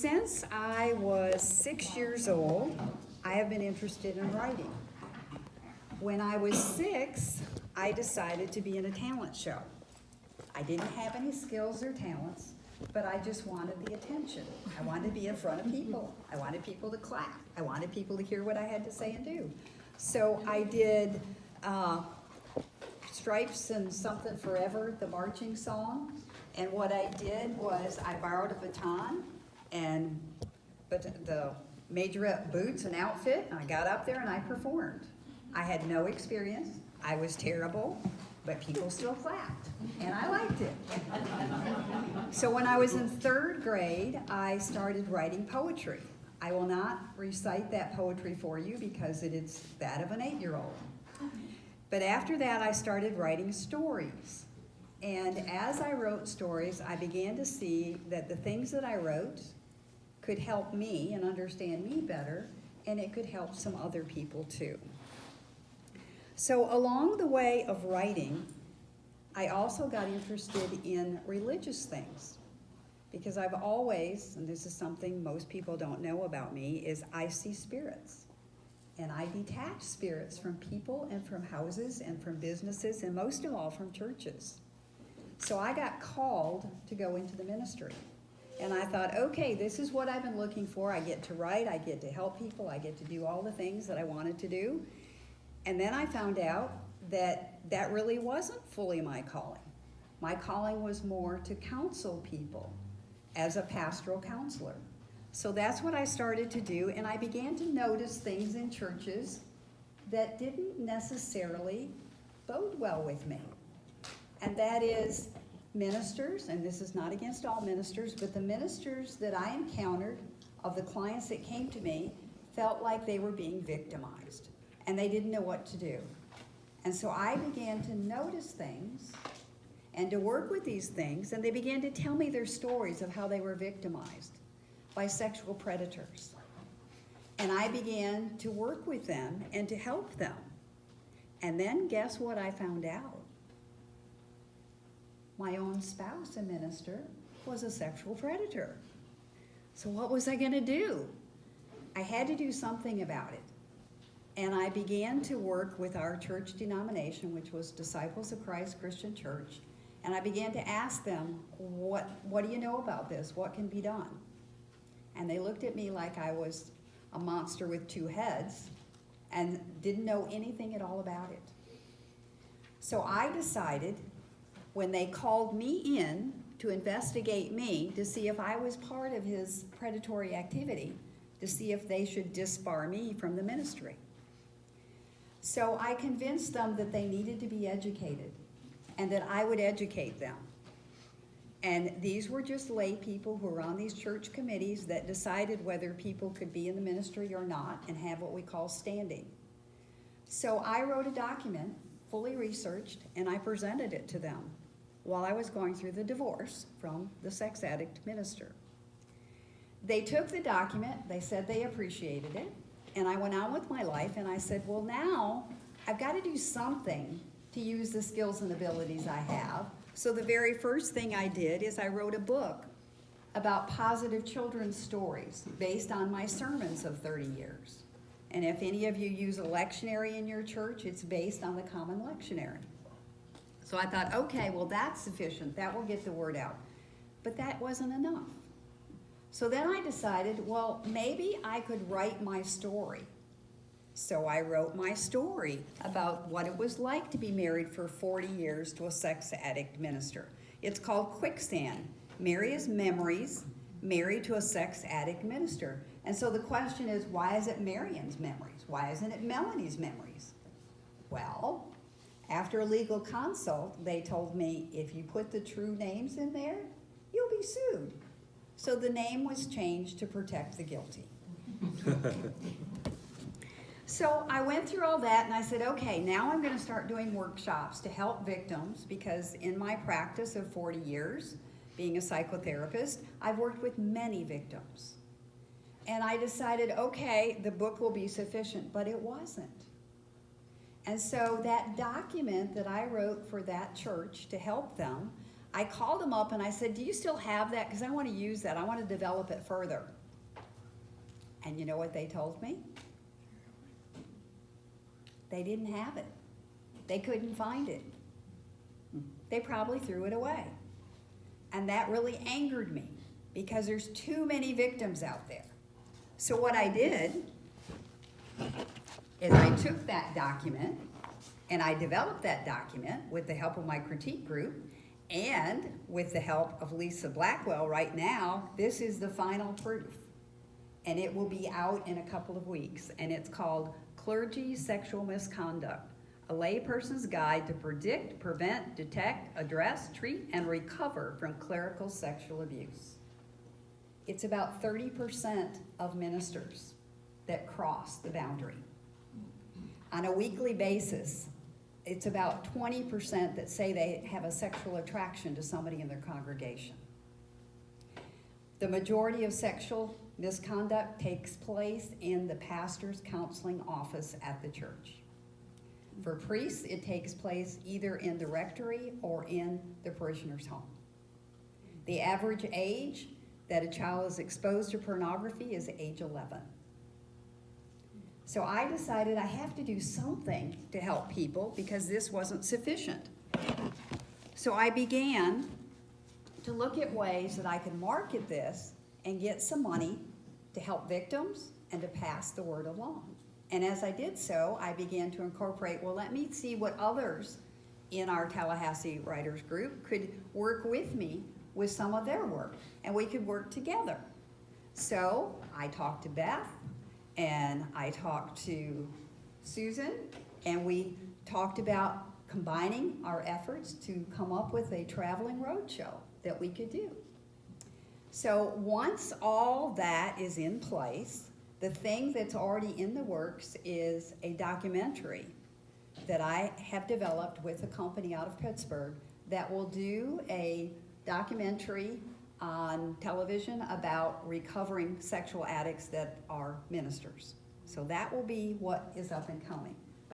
since I was 6 years old, I have been interested in writing. When I was 6, I decided to be in a talent show. I didn't have any skills or talents, but I just wanted the attention. I wanted to be in front of people. I wanted people to clap. I wanted people to hear what I had to say and do. So I did Stripes and Something Forever, the marching song. And what I did was I borrowed a baton and the majorette boots and outfit, and I got up there and I performed. I had no experience. I was terrible, but people still clapped, and I liked it. So when I was in 3rd grade, I started writing poetry. I will not recite that poetry for you because it is that of an 8-year-old. But after that, I started writing stories. And as I wrote stories, I began to see that the things that I wrote could help me and understand me better, and it could help some other people too. So along the way of writing, I also got interested in religious things, because I've always, and this is something most people don't know about me, is I see spirits. And I detach spirits from people and from houses and from businesses and most of all from churches. So I got called to go into the ministry. And I thought, okay, this is what I've been looking for. I get to write, I get to help people, I get to do all the things that I wanted to do. And then I found out that that really wasn't fully my calling. My calling was more to counsel people as a pastoral counselor. So that's what I started to do, and I began to notice things in churches that didn't necessarily bode well with me. And that is ministers, and this is not against all ministers, but the ministers that I encountered of the clients that came to me felt like they were being victimized, and they didn't know what to do. And so I began to notice things and to work with these things, and they began to tell me their stories of how they were victimized by sexual predators. And I began to work with them and to help them. And then guess what I found out? My own spouse, a minister, was a sexual predator. So what was I gonna do? I had to do something about it. And I began to work with our church denomination, which was Disciples of Christ Christian Church. And I began to ask them, what do you know about this? What can be done? And they looked at me like I was a monster with 2 heads and didn't know anything at all about it. So I decided, when they called me in to investigate me to see if I was part of his predatory activity, to see if they should disbar me from the ministry. So I convinced them that they needed to be educated and that I would educate them. And these were just lay people who were on these church committees that decided whether people could be in the ministry or not and have what we call standing. So I wrote a document, fully researched, and I presented it to them while I was going through the divorce from the sex addict minister. They took the document, they said they appreciated it, and I went on with my life, and I said, well, now I've got to do something to use the skills and abilities I have. So the very first thing I did is I wrote a book about positive children's stories based on my sermons of 30 years. And if any of you use a lectionary in your church, it's based on the Common Lectionary. So I thought, okay, well, that's sufficient. That will get the word out. But that wasn't enough. So then I decided, well, maybe I could write my story. So I wrote my story about what it was like to be married for 40 years to a sex addict minister. It's called Quicksand, Mary's Memories, Married to a Sex Addict Minister. And so the question is, why is it Marion's memories? Why isn't it Melanie's memories? Well, after a legal consult, they told me, if you put the true names in there, you'll be sued. So the name was changed to protect the guilty. So I went through all that and I said, okay, now I'm going to start doing workshops to help victims, because in my practice of 40 years, being a psychotherapist, I've worked with many victims. And I decided, okay, the book will be sufficient, but it wasn't. And so that document that I wrote for that church to help them, I called them up and I said, do you still have that? Because I want to use that. I want to develop it further. And you know what they told me? They didn't have it. They couldn't find it. They probably threw it away. And that really angered me because there's too many victims out there. So what I did is I took that document and I developed that document with the help of my critique group and with the help of Lisa Blackwell. Right now, this is the final proof. And it will be out in a couple of weeks. And it's called Clergy Sexual Misconduct, a layperson's guide to predict, prevent, detect, address, treat, and recover from clerical sexual abuse. It's about 30% of ministers that cross the boundary. On a weekly basis, it's about 20% that say they have a sexual attraction to somebody in their congregation. The majority of sexual misconduct takes place in the pastor's counseling office at the church. For priests, it takes place either in the rectory or in the parishioner's home. The average age that a child is exposed to pornography is age 11. So I decided I have to do something to help people because this wasn't sufficient. So I began to look at ways that I could market this and get some money to help victims and to pass the word along. And as I did so, I began to incorporate, well, let me see what others in our Tallahassee Writers Group could work with me with some of their work, and we could work together. So I talked to Beth, and I talked to Susan, and we talked about combining our efforts to come up with a traveling roadshow that we could do. So once all that is in place, the thing that's already in the works is a documentary that I have developed with a company out of Pittsburgh that will do a documentary on television about recovering sexual addicts that are ministers. So that will be what is up and coming.